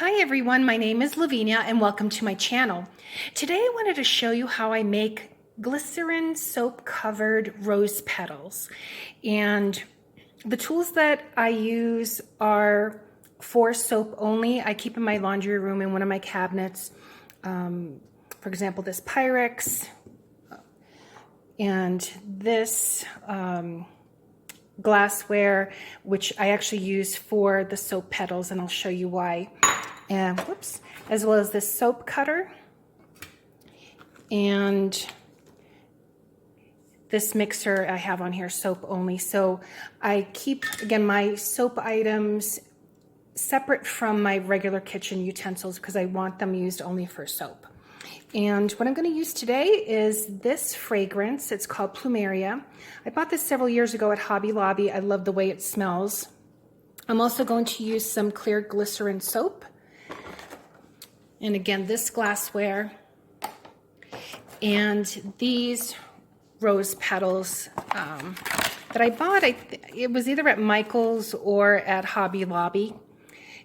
Hi everyone, my name is Lavinia and welcome to my channel. Today I wanted to show you how I make glycerin soap covered rose petals. And the tools that I use are for soap only. I keep in my laundry room in one of my cabinets. For example, this Pyrex and this glassware, which I actually use for the soap petals, and I'll show you why. And whoops, as well as this soap cutter and this mixer I have on here, soap only. So I keep, again, my soap items separate from my regular kitchen utensils because I want them used only for soap. And what I'm going to use today is this fragrance. It's called Plumeria. I bought this several years ago at Hobby Lobby. I love the way it smells. I'm also going to use some clear glycerin soap. And again, this glassware. And these rose petals that I bought, it was either at Michael's or at Hobby Lobby.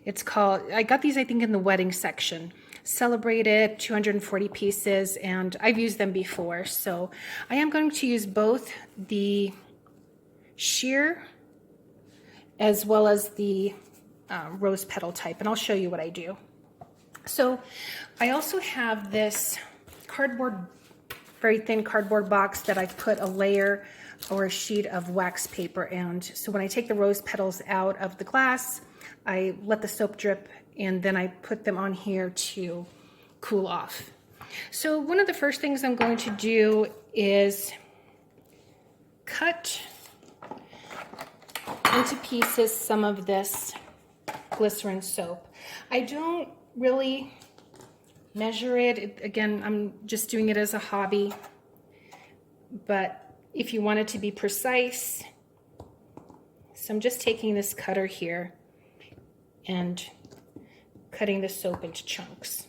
It's called, I got these I think in the wedding section. Celebrated 240 pieces, and I've used them before. So I am going to use both the sheer as well as the rose petal type, and I'll show you what I do. So I also have this cardboard, very thin cardboard box that I've put a layer or a sheet of wax paper, and so when I take the rose petals out of the glass, I let the soap drip and then I put them on here to cool off. So one of the first things I'm going to do is cut into pieces some of this glycerin soap. I don't really measure it. Again, I'm just doing it as a hobby, but if you want it to be precise, so I'm just taking this cutter here and cutting the soap into chunks.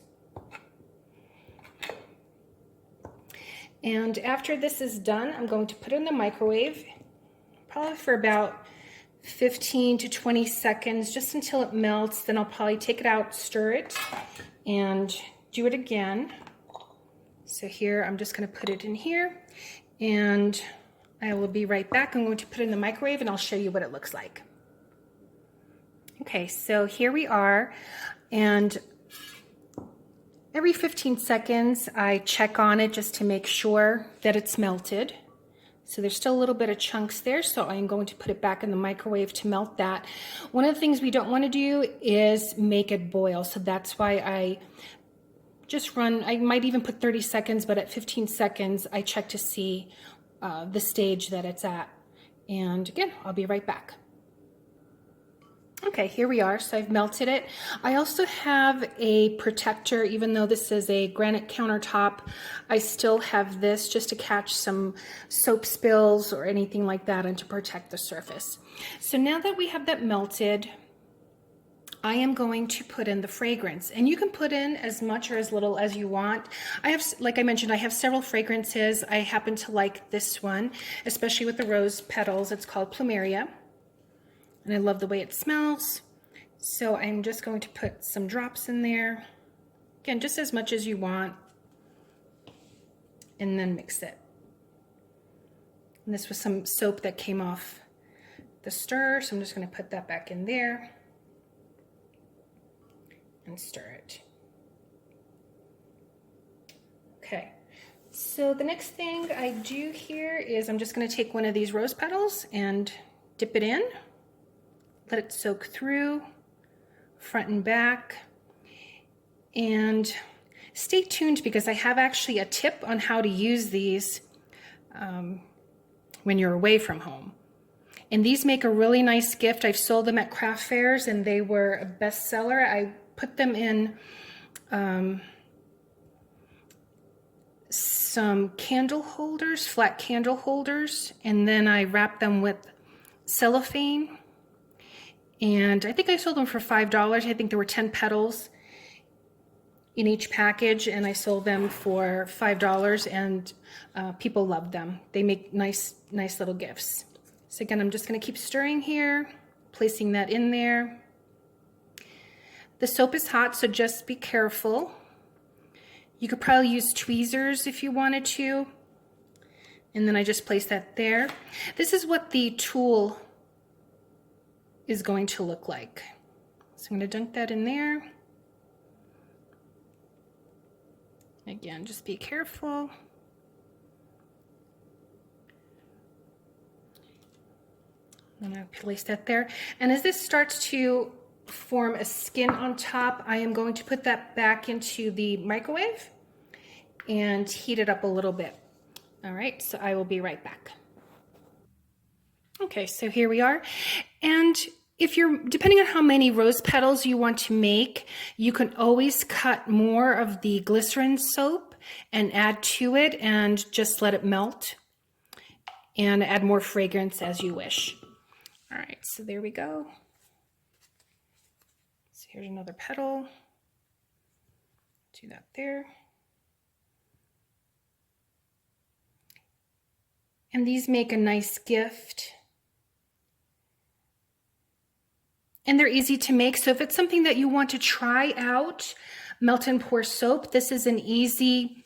And after this is done, I'm going to put it in the microwave, probably for about 15 to 20 seconds, just until it melts. Then I'll probably take it out, stir it, and do it again. So here, I'm just going to put it in here, and I will be right back. I'm going to put it in the microwave, and I'll show you what it looks like. Okay, so here we are, and every 15 seconds I check on it just to make sure that it's melted. So there's still a little bit of chunks there, so I'm going to put it back in the microwave to melt that. One of the things we don't want to do is make it boil, so that's why I just run, I might even put 30 seconds, but at 15 seconds I check to see the stage that it's at. And again, I'll be right back. Okay, here we are. So I've melted it. I also have a protector, even though this is a granite countertop, I still have this just to catch some soap spills or anything like that and to protect the surface. So now that we have that melted, I am going to put in the fragrance, and you can put in as much or as little as you want. I have, like I mentioned, I have several fragrances. I happen to like this one, especially with the rose petals. It's called Plumeria. And I love the way it smells. So I'm just going to put some drops in there. Again, just as much as you want. And then mix it. And this was some soap that came off the stir, so I'm just going to put that back in there and stir it. Okay. So the next thing I do here is I'm just going to take one of these rose petals and dip it in. Let it soak through, front and back. And stay tuned because I have actually a tip on how to use these when you're away from home. And these make a really nice gift. I've sold them at craft fairs and they were a bestseller. I put them in some candle holders, flat candle holders, and then I wrap them with cellophane. And I think I sold them for $5. I think there were 10 petals in each package, and I sold them for $5, and people loved them. They make nice little gifts. So again, I'm just going to keep stirring here, placing that in there. The soap is hot, so just be careful. You could probably use tweezers if you wanted to. And then I just place that there. This is what the tool is going to look like. So I'm going to dunk that in there. Again, just be careful. I'm going to place that there. And as this starts to form a skin on top, I am going to put that back into the microwave and heat it up a little bit. All right, so I will be right back. Okay, so here we are. And if you're, depending on how many rose petals you want to make, you can always cut more of the glycerin soap and add to it and just let it melt and add more fragrance as you wish. All right, so there we go. So here's another petal. Do that there. And these make a nice gift. And they're easy to make. So if it's something that you want to try out, melt and pour soap, this is an easy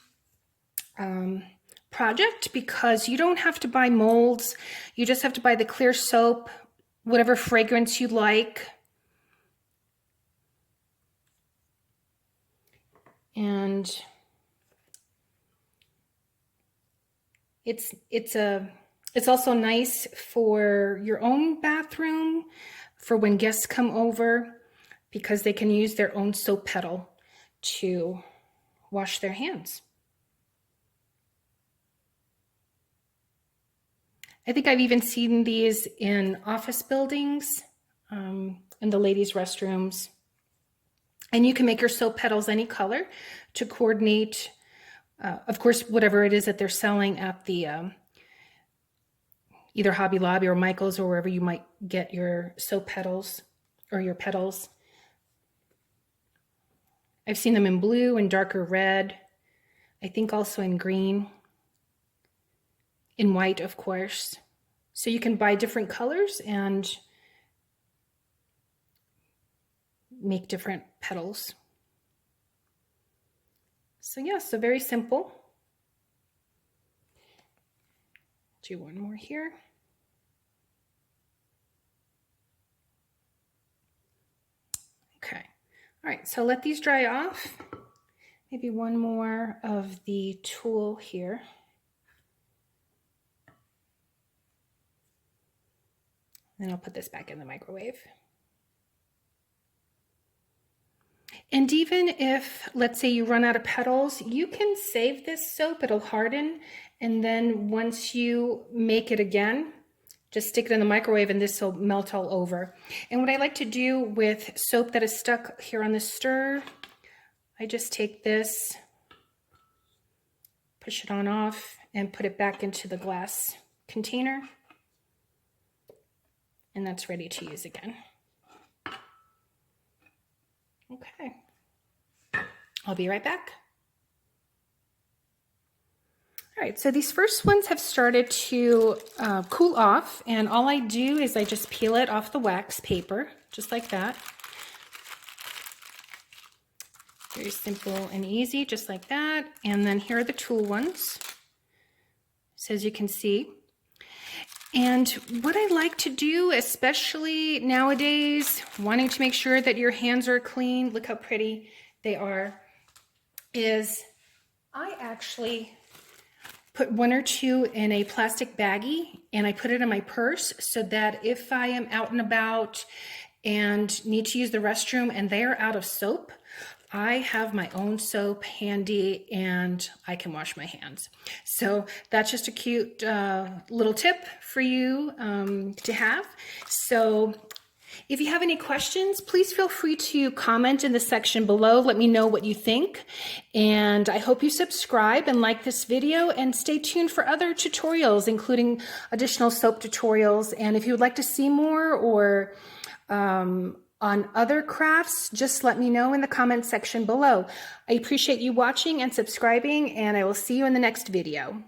project because you don't have to buy molds. You just have to buy the clear soap, whatever fragrance you like. And it's also nice for your own bathroom, for when guests come over, because they can use their own soap petal to wash their hands. I think I've even seen these in office buildings, in the ladies' restrooms. And you can make your soap petals any color to coordinate, of course, whatever it is that they're selling at the either Hobby Lobby or Michael's or wherever you might get your soap petals or your petals. I've seen them in blue and darker red. I think also in green, in white, of course. So you can buy different colors and make different petals. So yeah, so very simple. Do one more here. Okay, all right, so let these dry off. Maybe one more of the tool here. Then I'll put this back in the microwave. And even if, let's say you run out of petals, you can save this soap, it'll harden. And then once you make it again, just stick it in the microwave and this will melt all over. And what I like to do with soap that is stuck here on the stir, I just take this, push it on off, and put it back into the glass container. And that's ready to use again. Okay, I'll be right back. All right, so these first ones have started to cool off, and all I do is I just peel it off the wax paper, just like that. Very simple and easy, just like that. And then here are the tool ones, so as you can see. And what I like to do, especially nowadays, wanting to make sure that your hands are clean, look how pretty they are, is I actually put one or two in a plastic baggie and I put it in my purse so that if I am out and about and need to use the restroom and they are out of soap, I have my own soap handy and I can wash my hands. So that's just a cute little tip for you to have. So if you have any questions, please feel free to comment in the section below. Let me know what you think. And I hope you subscribe and like this video and stay tuned for other tutorials, including additional soap tutorials. And if you would like to see more or on other crafts, just let me know in the comment section below. I appreciate you watching and subscribing, and I will see you in the next video.